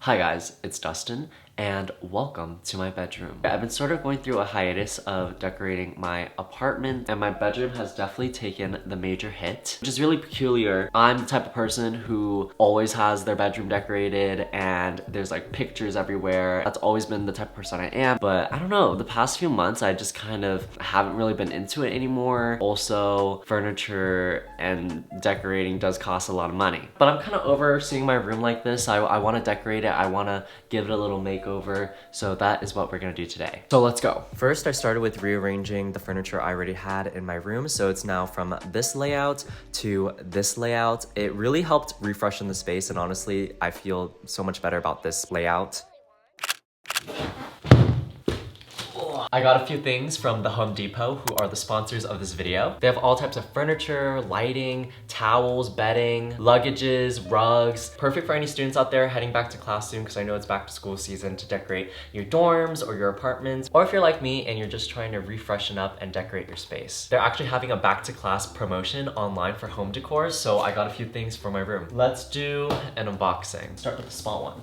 Hi guys, it's Dustin, and welcome to my bedroom. I've been sort of going through a hiatus of decorating my apartment, and my bedroom has definitely taken the major hit, which is really peculiar. I'm the type of person who always has their bedroom decorated, and there's like pictures everywhere. That's always been the type of person I am, but I don't know, the past few months I just kind of haven't really been into it anymore. Also, furniture and decorating does cost a lot of money. But I'm kind of over seeing my room like this. I want to decorate it. I want to give it a little makeover. So that is what we're going to do today. So let's go. First, I started with rearranging the furniture I already had in my room. So it's now from this layout to this layout. It really helped refreshen the space, and honestly, I feel so much better about this layout. I got a few things from the Home Depot, who are the sponsors of this video. They have all types of furniture, lighting, towels, bedding, luggages, rugs. Perfect for any students out there heading back to class soon, because I know it's back to school season, to decorate your dorms or your apartments. Or if you're like me and you're just trying to refreshen up and decorate your space. They're actually having a back to class promotion online for home decor, so I got a few things for my room. Let's do an unboxing. Start with the small one.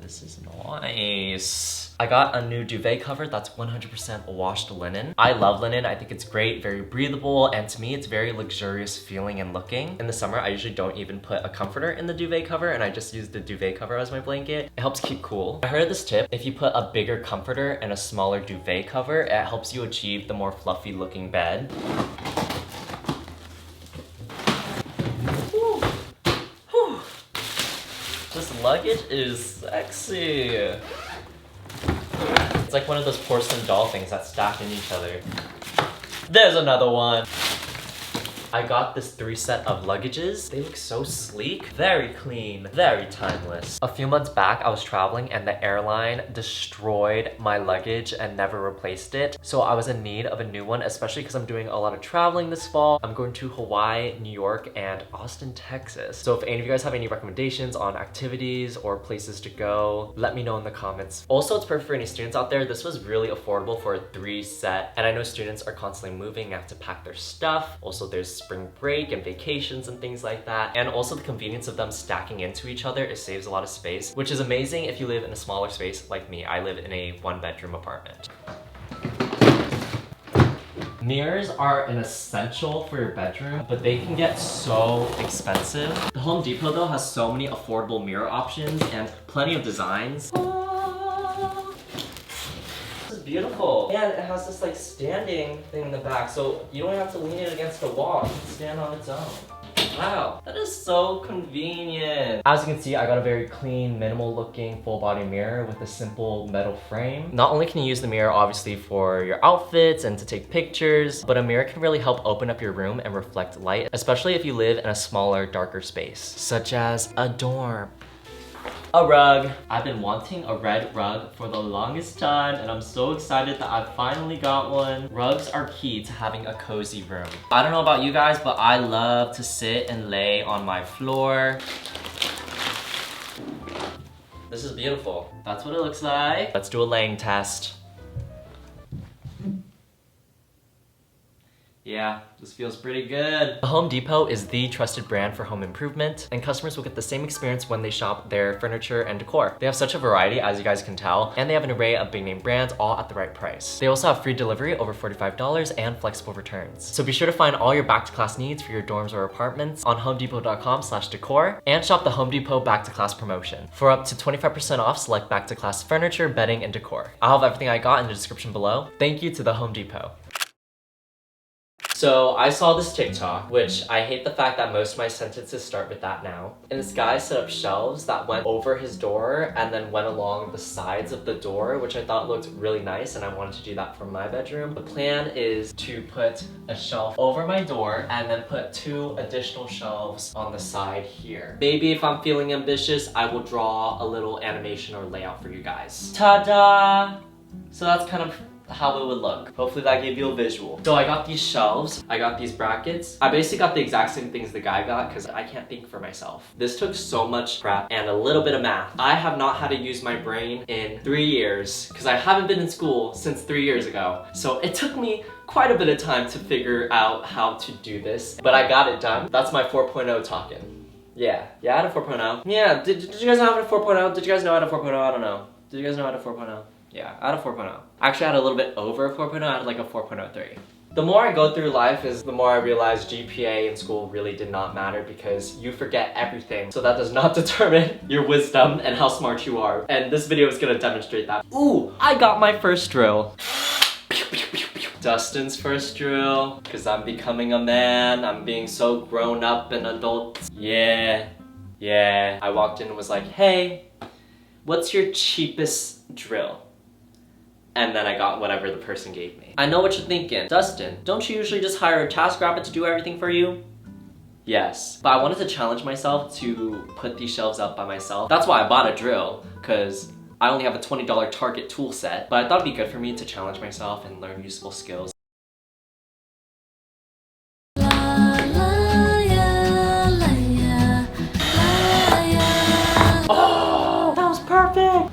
This is nice. I got a new duvet cover that's 100% washed linen. I love linen. I think it's great, very breathable, and to me it's very luxurious feeling and looking. In the summer, I usually don't even put a comforter in the duvet cover, and I just use the duvet cover as my blanket. It helps keep cool. I heard this tip: if you put a bigger comforter and a smaller duvet cover, it helps you achieve the more fluffy looking bed. This luggage is sexy. It's like one of those porcelain doll things that stack in each other. There's another one. I got this 3 set of luggages. They look so sleek, very clean, very timeless. A few months back, I was traveling and the airline destroyed my luggage and never replaced it. So I was in need of a new one, especially because I'm doing a lot of traveling this fall. I'm going to Hawaii, New York, and Austin, Texas. So if any of you guys have any recommendations on activities or places to go, let me know in the comments. Also, it's perfect for any students out there. This was really affordable for a 3 set. And I know students are constantly moving and have to pack their stuff. Also, there's spring break and vacations and things like that, and also the convenience of them stacking into each other. It saves a lot of space, which is amazing if you live in a smaller space like me. I live in a 1-bedroom apartment. Mirrors are an essential for your bedroom, but they can get so expensive. The Home Depot though has so many affordable mirror options and plenty of designs. Beautiful. And it has this like standing thing in the back, so you don't have to lean it against the wall. It can stand on its own. Wow, that is so convenient. As you can see, I got a very clean, minimal looking full body mirror with a simple metal frame. Not only can you use the mirror obviously for your outfits and to take pictures, but a mirror can really help open up your room and reflect light, especially if you live in a smaller, darker space, such as a dorm. A rug. I've been wanting a red rug for the longest time, and I'm so excited that I finally got one. Rugs are key to having a cozy room. I don't know about you guys, but I love to sit and lay on my floor. This is beautiful. That's what it looks like. Let's do a laying test. Yeah, this feels pretty good. The Home Depot is the trusted brand for home improvement, and customers will get the same experience when they shop their furniture and decor. They have such a variety, as you guys can tell, and they have an array of big name brands, all at the right price. They also have free delivery over $45 and flexible returns. So be sure to find all your back to class needs for your dorms or apartments on homedepot.com/decor, and shop the Home Depot back to class promotion for up to 25% off select back to class furniture, bedding, and decor. I'll have everything I got in the description below. Thank you to the Home Depot. So I saw this TikTok, which I hate the fact that most of my sentences start with that now. And this guy set up shelves that went over his door and then went along the sides of the door, which I thought looked really nice, and I wanted to do that for my bedroom. The plan is to put a shelf over my door and then put 2 additional shelves on the side here. Maybe if I'm feeling ambitious, I will draw a little animation or layout for you guys. Ta-da! So that's kind of how it would look. Hopefully that gave you a visual. So I got these shelves, I got these brackets. I basically got the exact same things the guy got because I can't think for myself. This took so much prep and a little bit of math. I have not had to use my brain in 3 years because I haven't been in school since 3 years ago. So it took me quite a bit of time to figure out how to do this, but I got it done. That's my 4.0 talking. Yeah, I had a 4.0. Yeah, did you guys know I had a 4.0? Did you guys know I had a 4.0? I don't know. Did you guys know I had a 4.0? Yeah, I had a 4.0. Actually, I had a little bit over a 4.0. I had like a 4.03. The more I go through life is the more I realize GPA in school really did not matter because you forget everything. So that does not determine your wisdom and how smart you are. And this video is gonna demonstrate that. Ooh, I got my first drill. Dustin's first drill, because I'm becoming a man. I'm being so grown up and adult. Yeah. I walked in and was like, hey, what's your cheapest drill? And then I got whatever the person gave me. I know what you're thinking. Dustin, don't you usually just hire a TaskRabbit to do everything for you? Yes. But I wanted to challenge myself to put these shelves up by myself. That's why I bought a drill, because I only have a $20 Target tool set. But I thought it'd be good for me to challenge myself and learn useful skills.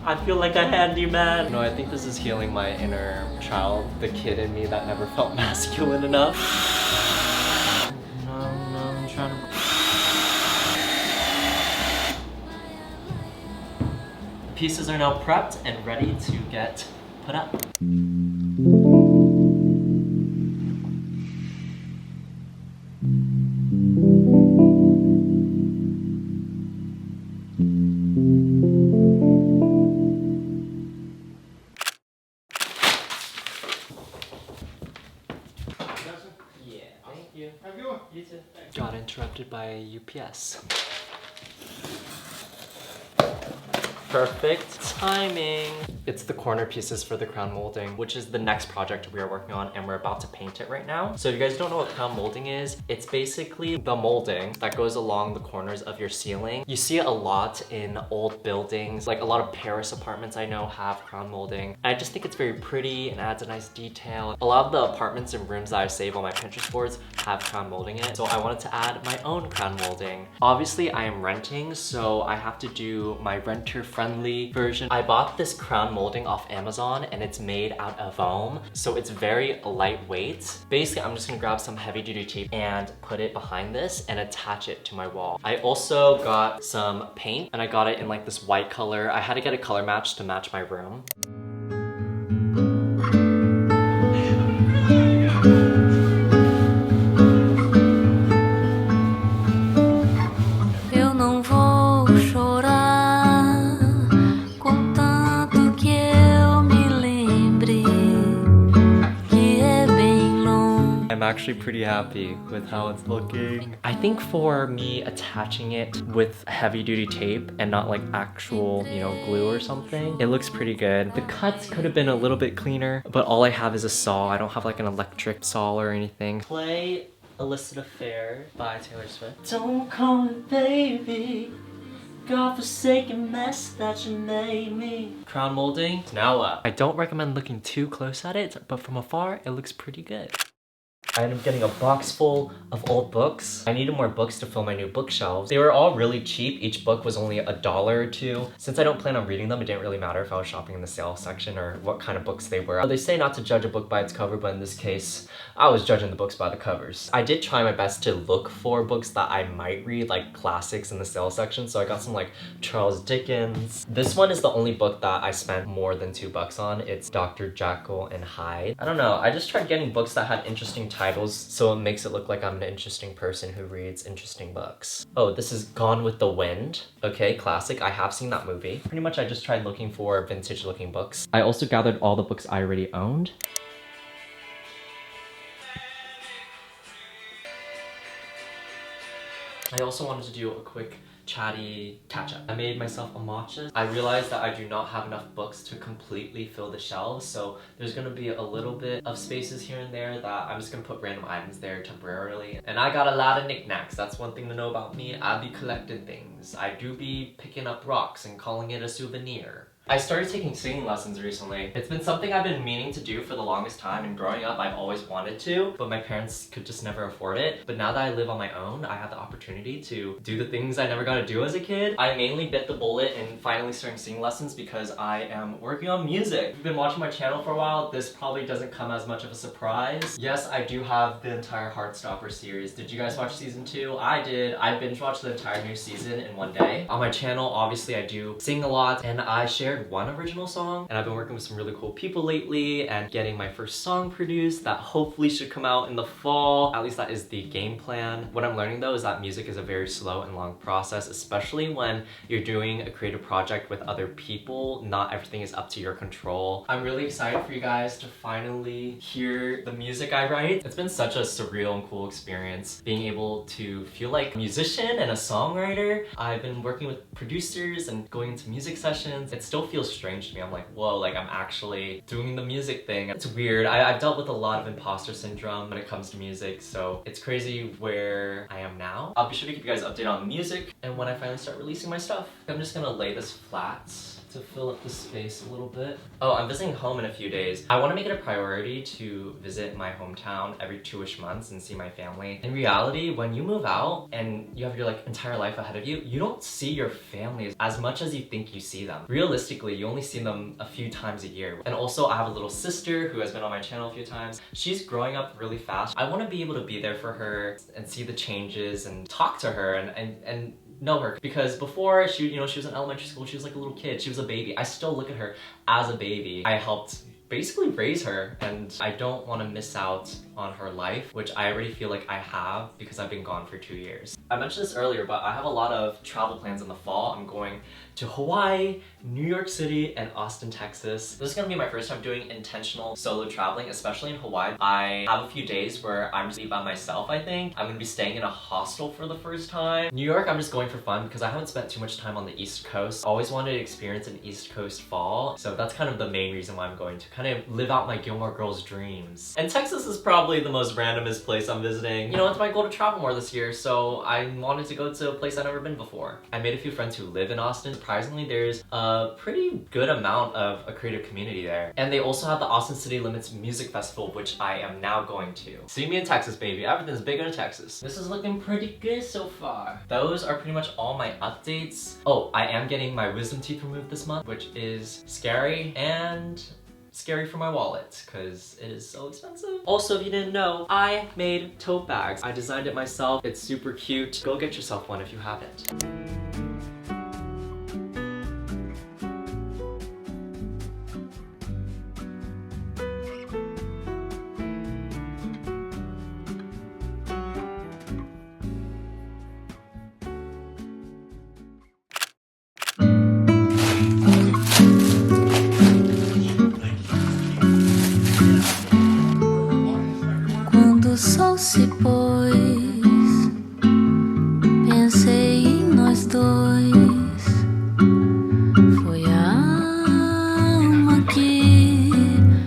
I feel like a handyman. No, I think this is healing my inner child, the kid in me that never felt masculine enough. No, I'm trying to... The pieces are now prepped and ready to get put up. You too. Got interrupted by UPS. Perfect timing. It's the corner pieces for the crown molding, which is the next project we are working on, and we're about to paint it right now. So if you guys don't know what crown molding is, it's basically the molding that goes along the corners of your ceiling. You see it a lot in old buildings, like a lot of Paris apartments I know have crown molding. I just think it's very pretty and adds a nice detail. A lot of the apartments and rooms that I save on my Pinterest boards have crown molding in it, so I wanted to add my own crown molding. Obviously, I am renting, so I have to do my renter-friendly version. I bought this crown molding off Amazon, and it's made out of foam, so it's very lightweight. Basically, I'm just gonna grab some heavy-duty tape and put it behind this and attach it to my wall. I also got some paint, and I got it in like this white color. I had to get a color match to match my room. I'm actually pretty happy with how it's looking. I think for me attaching it with heavy duty tape and not like actual, you know, glue or something, it looks pretty good. The cuts could have been a little bit cleaner, but all I have is a saw. I don't have like an electric saw or anything. Play Illicit Affair by Taylor Swift. Don't call me baby, God-forsaken mess that you made me. Crown molding, now up. I don't recommend looking too close at it, but from afar, it looks pretty good. I ended up getting a box full of old books. I needed more books to fill my new bookshelves. They were all really cheap. Each book was only $1 or $2. Since I don't plan on reading them, it didn't really matter if I was shopping in the sale section or what kind of books they were. They say not to judge a book by its cover, but in this case, I was judging the books by the covers. I did try my best to look for books that I might read, like classics in the sale section, so I got some like Charles Dickens. This one is the only book that I spent more than $2 on. It's Dr. Jekyll and Hyde. I don't know, I just tried getting books that had interesting titles so it makes it look like I'm an interesting person who reads interesting books. Oh, this is Gone with the Wind. Okay, classic. I have seen that movie. Pretty much I just tried looking for vintage looking books. I also gathered all the books I already owned. I also wanted to do a quick chatty catch-up. I made myself a matcha. I realized that I do not have enough books to completely fill the shelves, so there's gonna be a little bit of spaces here and there that I'm just gonna put random items there temporarily. And I got a lot of knickknacks. That's one thing to know about me. I be collecting things. I do be picking up rocks and calling it a souvenir. I started taking singing lessons recently. It's been something I've been meaning to do for the longest time, and growing up I've always wanted to, but my parents could just never afford it. But now that I live on my own, I have the opportunity to do the things I never got to do as a kid. I mainly bit the bullet in finally starting singing lessons because I am working on music. If you've been watching my channel for a while, this probably doesn't come as much of a surprise. Yes, I do have the entire Heartstopper series. Did you guys watch season 2? I did. I binge watched the entire new season in one day. On my channel, obviously I do sing a lot, and I shared one original song, and I've been working with some really cool people lately and getting my first song produced that hopefully should come out in the fall. At least that is the game plan. What I'm learning though is that music is a very slow and long process, especially when you're doing a creative project with other people. Not everything is up to your control. I'm really excited for you guys to finally hear the music I write. It's been such a surreal and cool experience being able to feel like a musician and a songwriter. I've been working with producers and going into music sessions. It still feels strange to me. I'm like, whoa, like I'm actually doing the music thing. It's weird. I've dealt with a lot of imposter syndrome when it comes to music, so it's crazy where I am now. I'll be sure to keep you guys updated on the music and when I finally start releasing my stuff. I'm just gonna lay this flat to fill up the space a little bit. Oh, I'm visiting home in a few days. I want to make it a priority to visit my hometown every 2-ish months and see my family. In reality, when you move out and you have your like entire life ahead of you, you don't see your family as much as you think you see them. Realistically, you only see them a few times a year. And also, I have a little sister who has been on my channel a few times. She's growing up really fast. I want to be able to be there for her and see the changes and talk to her and know her, because before she was in elementary school, she was like a little kid, she was a baby. I still look at her as a baby. I helped basically raise her, and I don't want to miss out on her life, which I already feel like I have because I've been gone for 2 years. I mentioned this earlier, but I have a lot of travel plans in the fall. I'm going to Hawaii, New York City, and Austin, Texas. This is gonna be my first time doing intentional solo traveling, especially in Hawaii. I have a few days where I'm just by myself, I think. I'm gonna be staying in a hostel for the first time. New York, I'm just going for fun because I haven't spent too much time on the East Coast. Always wanted to experience an East Coast fall, so that's kind of the main reason why I'm going, to kind of live out my Gilmore Girls dreams. And Texas is probably the most randomest place I'm visiting. You know, it's my goal to travel more this year, so I wanted to go to a place I've never been before. I made a few friends who live in Austin. Surprisingly, there's a pretty good amount of a creative community there. And they also have the Austin City Limits Music Festival, which I am now going to. See me in Texas, baby. Everything's bigger in Texas. This is looking pretty good so far. Those are pretty much all my updates. Oh, I am getting my wisdom teeth removed this month, which is scary and scary for my wallet because it is so expensive. Also, if you didn't know, I made tote bags. I designed it myself. It's super cute. Go get yourself one if you haven't. Quando o sol se pôs, pensei em nós dois. Foi a alma que.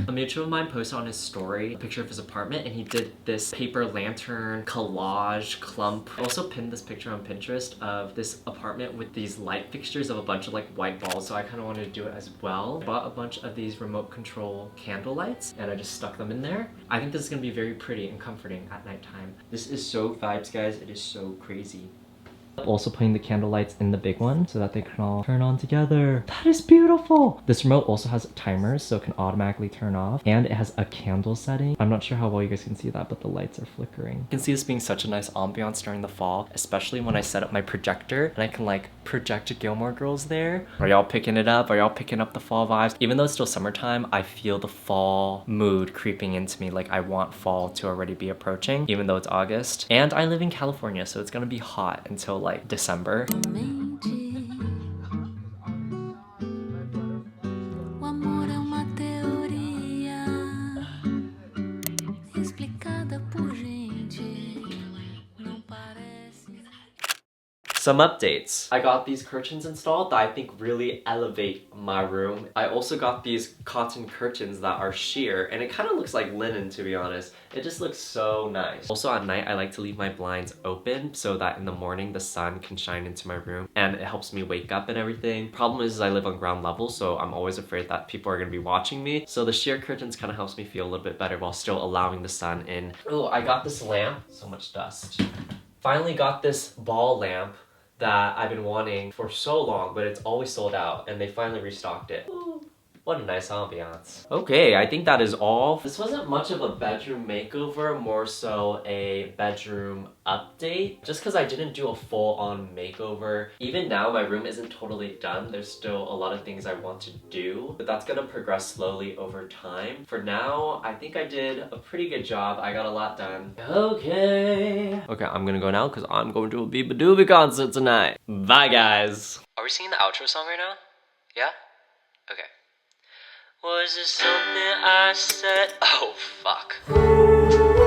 A mutual of mine posted on his story a picture of his apartment, and he did this paper lantern collage clump. I also pinned this picture on Pinterest of this apartment with these light fixtures of a bunch of like white balls, so I kind of wanted to do it as well. I bought a bunch of these remote control candle lights and I just stuck them in there. I think this is gonna be very pretty and comforting at nighttime. This is so vibes, guys. It is so crazy. Also putting the candle lights in the big one so that they can all turn on together. That is beautiful! This remote also has timers so it can automatically turn off, and it has a candle setting. I'm not sure how well you guys can see that, but the lights are flickering. You can see this being such a nice ambiance during the fall, especially when I set up my projector and I can like project Gilmore Girls there. Are y'all picking it up? Are y'all picking up the fall vibes? Even though it's still summertime, I feel the fall mood creeping into me. Like I want fall to already be approaching, even though it's August. And I live in California, so it's gonna be hot until like December. O amor é uma teoria explicada por gente. Não parece. Some updates. I got these curtains installed that I think really elevate my room. I also got these cotton curtains that are sheer, and it kind of looks like linen, to be honest. It just looks so nice. Also at night, I like to leave my blinds open so that in the morning the sun can shine into my room and it helps me wake up and everything. Problem is I live on ground level, so I'm always afraid that people are gonna be watching me. So the sheer curtains kind of helps me feel a little bit better while still allowing the sun in. Oh, I got this lamp. So much dust. Finally got this ball lamp that I've been wanting for so long, but it's always sold out, and they finally restocked it. Ooh, what a nice ambiance. Okay, I think that is all. This wasn't much of a bedroom makeover, more so a bedroom update. Just because I didn't do a full-on makeover. Even now, my room isn't totally done. There's still a lot of things I want to do, but that's gonna progress slowly over time. For now, I think I did a pretty good job. I got a lot done. Okay, I'm gonna go now because I'm going to a Biba Doobie concert tonight. Bye, guys. Are we singing the outro song right now? Yeah? Okay. Was it something I said? Oh, fuck.